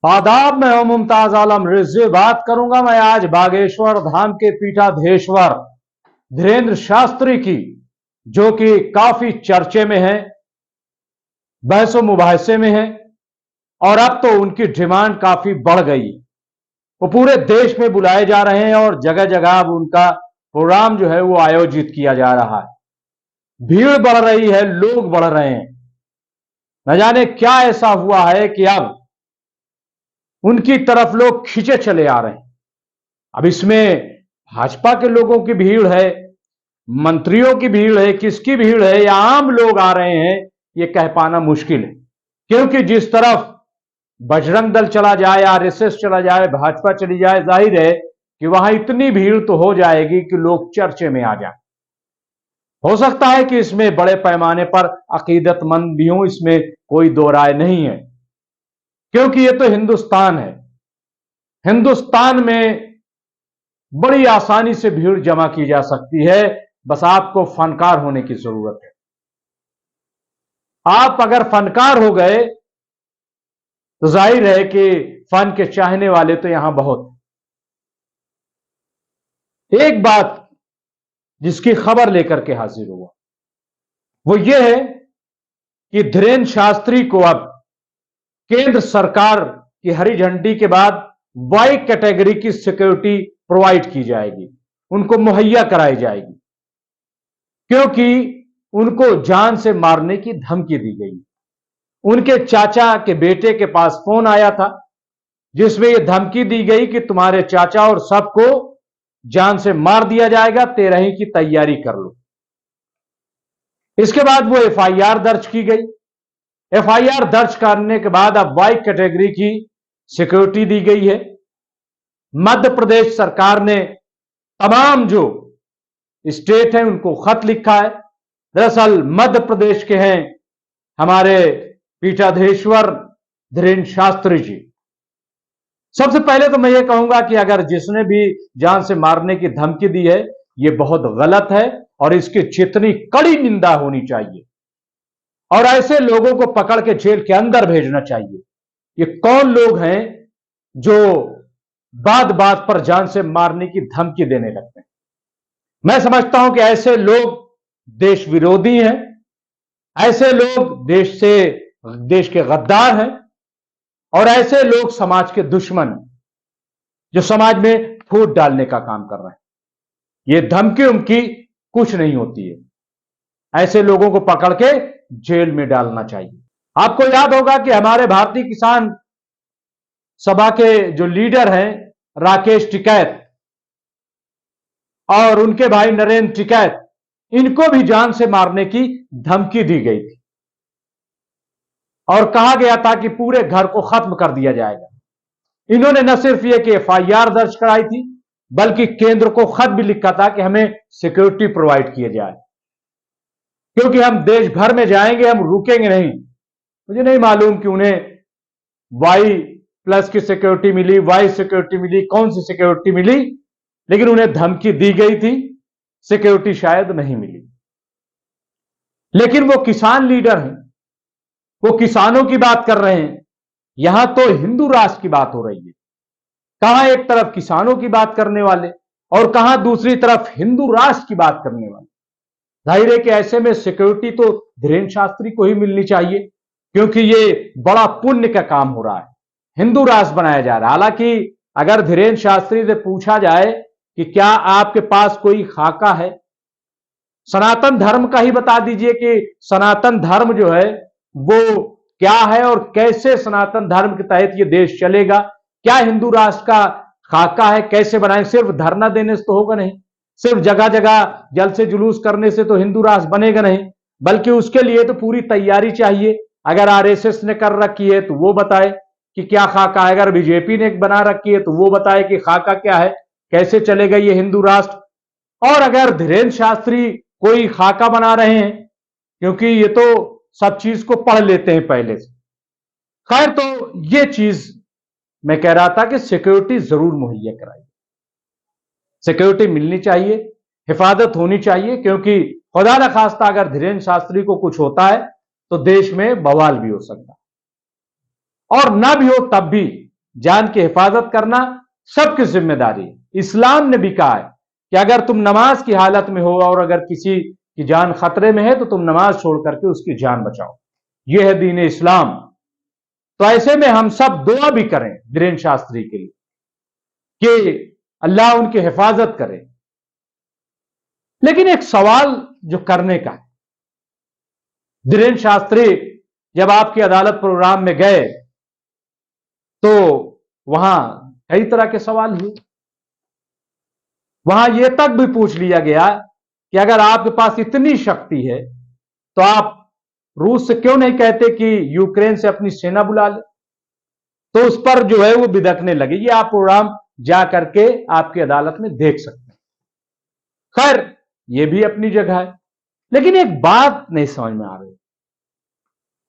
आदाब, मैं हूं मुमताज आलम रिजवी। बात करूंगा मैं आज बागेश्वर धाम के पीठाधीश्वर धीरेन्द्र शास्त्री की, जो कि काफी चर्चे में है, बहसो मुबाहिसे में है और अब तो उनकी डिमांड काफी बढ़ गई। वो पूरे देश में बुलाए जा रहे हैं और जगह जगह अब उनका प्रोग्राम जो है वो आयोजित किया जा रहा है। भीड़ बढ़ रही है, लोग बढ़ रहे हैं। न जाने क्या ऐसा हुआ है कि अब उनकी तरफ लोग खींचे चले आ रहे हैं। अब इसमें भाजपा के लोगों की भीड़ है, मंत्रियों की भीड़ है, किसकी भीड़ है या आम लोग आ रहे हैं, यह कह पाना मुश्किल है। क्योंकि जिस तरफ बजरंग दल चला जाए, आरएसएस चला जाए, भाजपा चली जाए, जाहिर है कि वहां इतनी भीड़ तो हो जाएगी कि लोग चर्चे में आ जाए। हो सकता है कि इसमें बड़े पैमाने पर अकीदतमंद भी हों, इसमें कोई दो राय नहीं है, क्योंकि यह तो हिंदुस्तान है। हिंदुस्तान में बड़ी आसानी से भीड़ जमा की जा सकती है, बस आपको फनकार होने की जरूरत है। आप अगर फनकार हो गए तो जाहिर है कि फन के चाहने वाले तो यहां बहुत। एक बात जिसकी खबर लेकर के हाजिर हुआ वो यह है कि धीरेन्द्र शास्त्री को अब केंद्र सरकार की हरी झंडी के बाद वाई कैटेगरी की सिक्योरिटी प्रोवाइड की जाएगी, उनको मुहैया कराई जाएगी, क्योंकि उनको जान से मारने की धमकी दी गई। उनके चाचा के बेटे के पास फोन आया था जिसमें यह धमकी दी गई कि तुम्हारे चाचा और सबको जान से मार दिया जाएगा, 13 की तैयारी कर लो। इसके बाद वो एफआईआर दर्ज की गई। एफआईआर दर्ज करने के बाद अब वाई कैटेगरी की सिक्योरिटी दी गई है। मध्य प्रदेश सरकार ने तमाम जो स्टेट हैं उनको खत लिखा है। दरअसल मध्य प्रदेश के हैं हमारे पीठाधीश्वर धीरेन्द्र शास्त्री जी। सबसे पहले तो मैं ये कहूंगा कि अगर जिसने भी जान से मारने की धमकी दी है, यह बहुत गलत है और इसकी जितनी कड़ी निंदा होनी चाहिए और ऐसे लोगों को पकड़ के जेल के अंदर भेजना चाहिए। ये कौन लोग हैं जो बात बात पर जान से मारने की धमकी देने लगते हैं? मैं समझता हूं कि ऐसे लोग देश विरोधी हैं, ऐसे लोग देश के गद्दार हैं और ऐसे लोग समाज के दुश्मन हैं जो समाज में फूट डालने का काम कर रहे हैं। यह धमकी उमकी कुछ नहीं होती है। ऐसे लोगों को पकड़ के जेल में डालना चाहिए। आपको याद होगा कि हमारे भारतीय किसान सभा के जो लीडर हैं राकेश टिकैत और उनके भाई नरेंद्र टिकैत, इनको भी जान से मारने की धमकी दी गई थी और कहा गया था कि पूरे घर को खत्म कर दिया जाएगा। इन्होंने न सिर्फ यह कि एफआईआर दर्ज कराई थी, बल्कि केंद्र को खत भी लिखा था कि हमें सिक्योरिटी प्रोवाइड किए जाए, क्योंकि हम देश भर में जाएंगे, हम रुकेंगे नहीं। मुझे नहीं मालूम कि उन्हें वाई प्लस की सिक्योरिटी मिली, वाई सिक्योरिटी मिली, कौन सी सिक्योरिटी मिली, लेकिन उन्हें धमकी दी गई थी, सिक्योरिटी शायद नहीं मिली। लेकिन वो किसान लीडर हैं, वो किसानों की बात कर रहे हैं। यहां तो हिंदू राष्ट्र की बात हो रही है। कहां एक तरफ किसानों की बात करने वाले और कहां दूसरी तरफ हिंदू राष्ट्र की बात करने वाले। जाहिर है कि ऐसे में सिक्योरिटी तो धीरेन्द्र शास्त्री को ही मिलनी चाहिए, क्योंकि ये बड़ा पुण्य का काम हो रहा है, हिंदू राष्ट्र बनाया जा रहा है। हालांकि अगर धीरेन्द्र शास्त्री से पूछा जाए कि क्या आपके पास कोई खाका है, सनातन धर्म का ही बता दीजिए कि सनातन धर्म जो है वो क्या है और कैसे सनातन धर्म के तहत ये देश चलेगा, क्या हिंदू राष्ट्र का खाका है, कैसे बनाएंगे? सिर्फ धरना देने से तो होगा नहीं, सिर्फ जगह जगह जलसे जुलूस करने से तो हिंदू राष्ट्र बनेगा नहीं, बल्कि उसके लिए तो पूरी तैयारी चाहिए। अगर आरएसएस ने कर रखी है तो वो बताए कि क्या खाका है, अगर बीजेपी ने बना रखी है तो वो बताए कि खाका क्या है, कैसे चलेगा ये हिंदू राष्ट्र। और अगर धीरेन्द्र शास्त्री कोई खाका बना रहे हैं, क्योंकि ये तो सब चीज को पढ़ लेते हैं पहले से। खैर, तो ये चीज मैं कह रहा था कि सिक्योरिटी जरूर मुहैया कराइए, सिक्योरिटी मिलनी चाहिए, हिफाजत होनी चाहिए, क्योंकि खुदा न खास्ता अगर धीरेन्द्र शास्त्री को कुछ होता है तो देश में बवाल भी हो सकता है, और ना भी हो तब भी जान की हिफाजत करना सबकी जिम्मेदारी है। इस्लाम ने भी कहा है कि अगर तुम नमाज की हालत में हो और अगर किसी की जान खतरे में है तो तुम नमाज छोड़ करके उसकी जान बचाओ। यह है दीन इस्लाम। तो ऐसे में हम सब दुआ भी करें धीरेन्द्र शास्त्री के लिए कि अल्लाह उनकी हिफाजत करे। लेकिन एक सवाल जो करने का है, धीरेन्द्र शास्त्री जब आपकी अदालत प्रोग्राम में गए तो वहां कई तरह के सवाल हुए। वहां यह तक भी पूछ लिया गया कि अगर आपके पास इतनी शक्ति है तो आप रूस से क्यों नहीं कहते कि यूक्रेन से अपनी सेना बुला ले। तो उस पर जो है वो बिदकने लगे। ये आप प्रोग्राम जा करके आपकी अदालत में देख सकते हैं। खैर ये भी अपनी जगह है, लेकिन एक बात नहीं समझ में आ रही।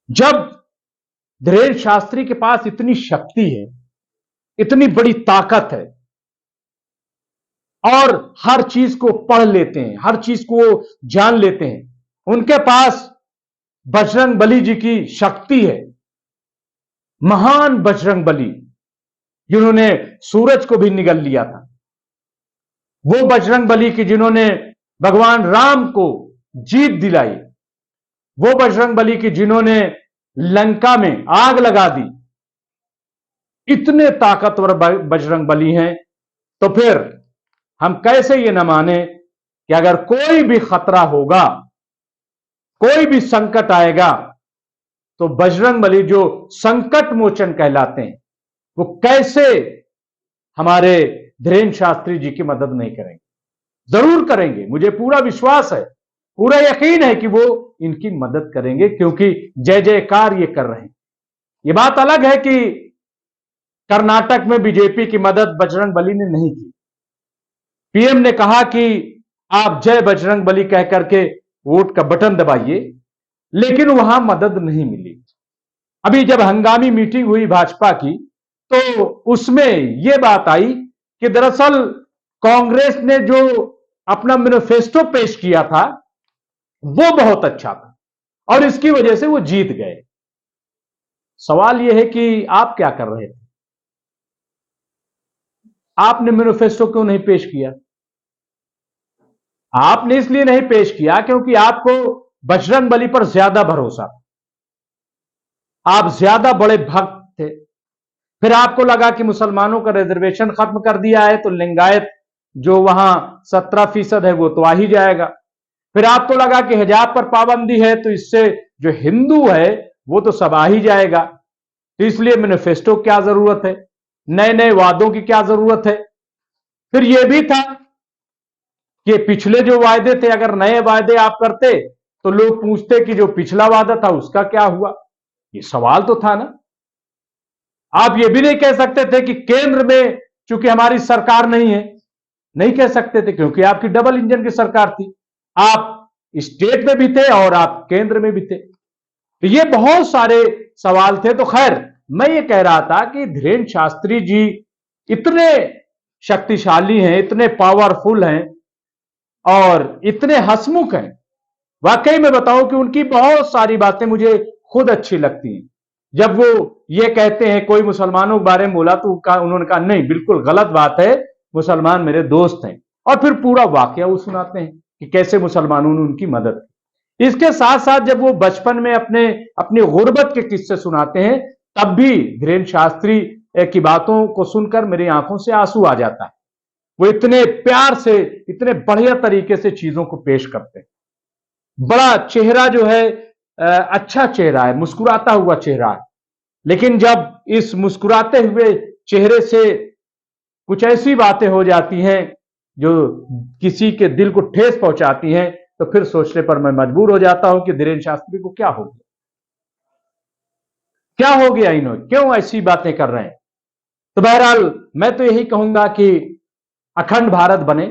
जब धीरेन्द्र शास्त्री के पास इतनी शक्ति है, इतनी बड़ी ताकत है और हर चीज को पढ़ लेते हैं, हर चीज को जान लेते हैं, उनके पास बजरंग बली जी की शक्ति है, महान बजरंग बली जिन्होंने सूरज को भी निगल लिया था, वो बजरंग बली की जिन्होंने भगवान राम को जीत दिलाई, वो बजरंग बली की जिन्होंने लंका में आग लगा दी। इतने ताकतवर बजरंग बली हैं, तो फिर हम कैसे ये न माने कि अगर कोई भी खतरा होगा, कोई भी संकट आएगा, तो बजरंग बली जो संकट मोचन कहलाते हैं वो कैसे हमारे धीरेन्द्र शास्त्री जी की मदद नहीं करेंगे। जरूर करेंगे, मुझे पूरा विश्वास है, पूरा यकीन है कि वो इनकी मदद करेंगे, क्योंकि जय जयकार ये कर रहे हैं। ये बात अलग है कि कर्नाटक में बीजेपी की मदद बजरंग बली ने नहीं की। पीएम ने कहा कि आप जय बजरंग बली कह करके वोट का बटन दबाइए, लेकिन वहां मदद नहीं मिली। अभी जब हंगामी मीटिंग हुई भाजपा की तो उसमें यह बात आई कि दरअसल कांग्रेस ने जो अपना मैनिफेस्टो पेश किया था वो बहुत अच्छा था और इसकी वजह से वो जीत गए। सवाल यह है कि आप क्या कर रहे थे? आपने मैनिफेस्टो क्यों नहीं पेश किया? आपने इसलिए नहीं पेश किया क्योंकि आपको बजरंग बली पर ज्यादा भरोसा था, आप ज्यादा बड़े भक्त थे। फिर आपको लगा कि मुसलमानों का रिजर्वेशन खत्म कर दिया है तो लिंगायत जो वहां 17% है वो तो आ ही जाएगा। फिर आपको लगा कि हिजाब पर पाबंदी है तो इससे जो हिंदू है वो तो सब आ ही जाएगा, तो इसलिए मैनिफेस्टो क्या जरूरत है, नए नए वादों की क्या जरूरत है। फिर यह भी था कि पिछले जो वायदे थे, अगर नए वायदे आप करते तो लोग पूछते कि जो पिछला वादा था उसका क्या हुआ। ये सवाल तो था ना। आप ये भी नहीं कह सकते थे कि केंद्र में चूंकि हमारी सरकार नहीं है, नहीं कह सकते थे क्योंकि आपकी डबल इंजन की सरकार थी, आप स्टेट में भी थे और आप केंद्र में भी थे। तो ये बहुत सारे सवाल थे। तो खैर मैं ये कह रहा था कि धीरेन्द्र शास्त्री जी इतने शक्तिशाली हैं, इतने पावरफुल हैं और इतने हंसमुख हैं। वाकई में बताऊं कि उनकी बहुत सारी बातें मुझे खुद अच्छी लगती हैं। जब वो ये कहते हैं, कोई मुसलमानों के बारे में बोला तो उन्होंने कहा नहीं बिल्कुल गलत बात है, मुसलमान मेरे दोस्त हैं, और फिर पूरा वाकया वो सुनाते हैं कि कैसे मुसलमानों ने उनकी मदद की। इसके साथ साथ जब वो बचपन में अपनी गुर्बत के किस्से सुनाते हैं तब भी धीरेन्द्र शास्त्री की बातों को सुनकर मेरी आंखों से आंसू आ जाता है। वो इतने प्यार से, इतने बढ़िया तरीके से चीजों को पेश करते हैं। बड़ा चेहरा जो है अच्छा चेहरा है, मुस्कुराता हुआ चेहरा है, लेकिन जब इस मुस्कुराते हुए चेहरे से कुछ ऐसी बातें हो जाती हैं जो किसी के दिल को ठेस पहुंचाती हैं तो फिर सोचने पर मैं मजबूर हो जाता हूं कि धीरेन्द्र शास्त्री को क्या हो गया, क्या हो गया, इन्होंने क्यों ऐसी बातें कर रहे हैं। तो बहरहाल मैं तो यही कहूंगा कि अखंड भारत बने,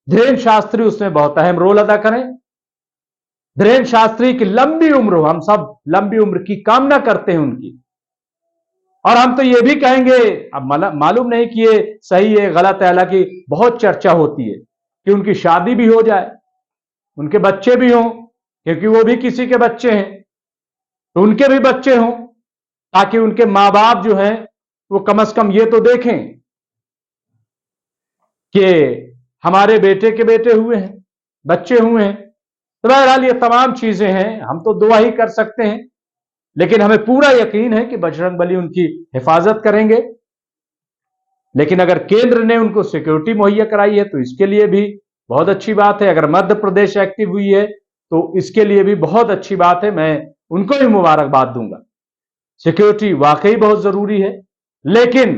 धीरेन्द्र शास्त्री उसमें बहुत अहम रोल अदा करें। धीरेन्द्र शास्त्री की लंबी उम्र हो, हम सब लंबी उम्र की कामना करते हैं उनकी। और हम तो ये भी कहेंगे, अब मालूम नहीं कि ये सही है गलत है, हालांकि बहुत चर्चा होती है कि उनकी शादी भी हो जाए, उनके बच्चे भी हों, क्योंकि वो भी किसी के बच्चे हैं, तो उनके भी बच्चे हों ताकि उनके मां बाप जो हैं वो कम से कम ये तो देखें कि हमारे बेटे के बेटे हुए हैं, बच्चे हुए हैं। तो बहरहाल ये तमाम चीजें हैं, हम तो दुआ ही कर सकते हैं, लेकिन हमें पूरा यकीन है कि बजरंगबली उनकी हिफाजत करेंगे। लेकिन अगर केंद्र ने उनको सिक्योरिटी मुहैया कराई है तो इसके लिए भी बहुत अच्छी बात है। अगर मध्य प्रदेश एक्टिव हुई है तो इसके लिए भी बहुत अच्छी बात है, मैं उनको भी मुबारकबाद दूंगा। सिक्योरिटी वाकई बहुत जरूरी है, लेकिन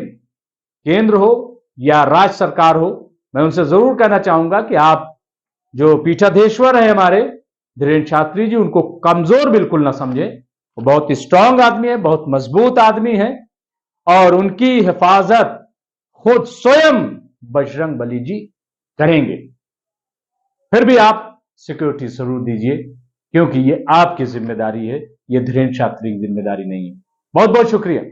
केंद्र हो या राज्य सरकार हो, मैं उनसे जरूर कहना चाहूंगा कि आप जो पीठाधीश्वर है हमारे धीरेन्द्र शास्त्री जी, उनको कमजोर बिल्कुल ना समझे। वो बहुत स्ट्रांग आदमी है, बहुत मजबूत आदमी है, और उनकी हिफाजत खुद स्वयं बजरंगबली जी करेंगे। फिर भी आप सिक्योरिटी जरूर दीजिए, क्योंकि ये आपकी जिम्मेदारी है, ये धीरेन्द्र शास्त्री की जिम्मेदारी नहीं है। बहुत बहुत शुक्रिया।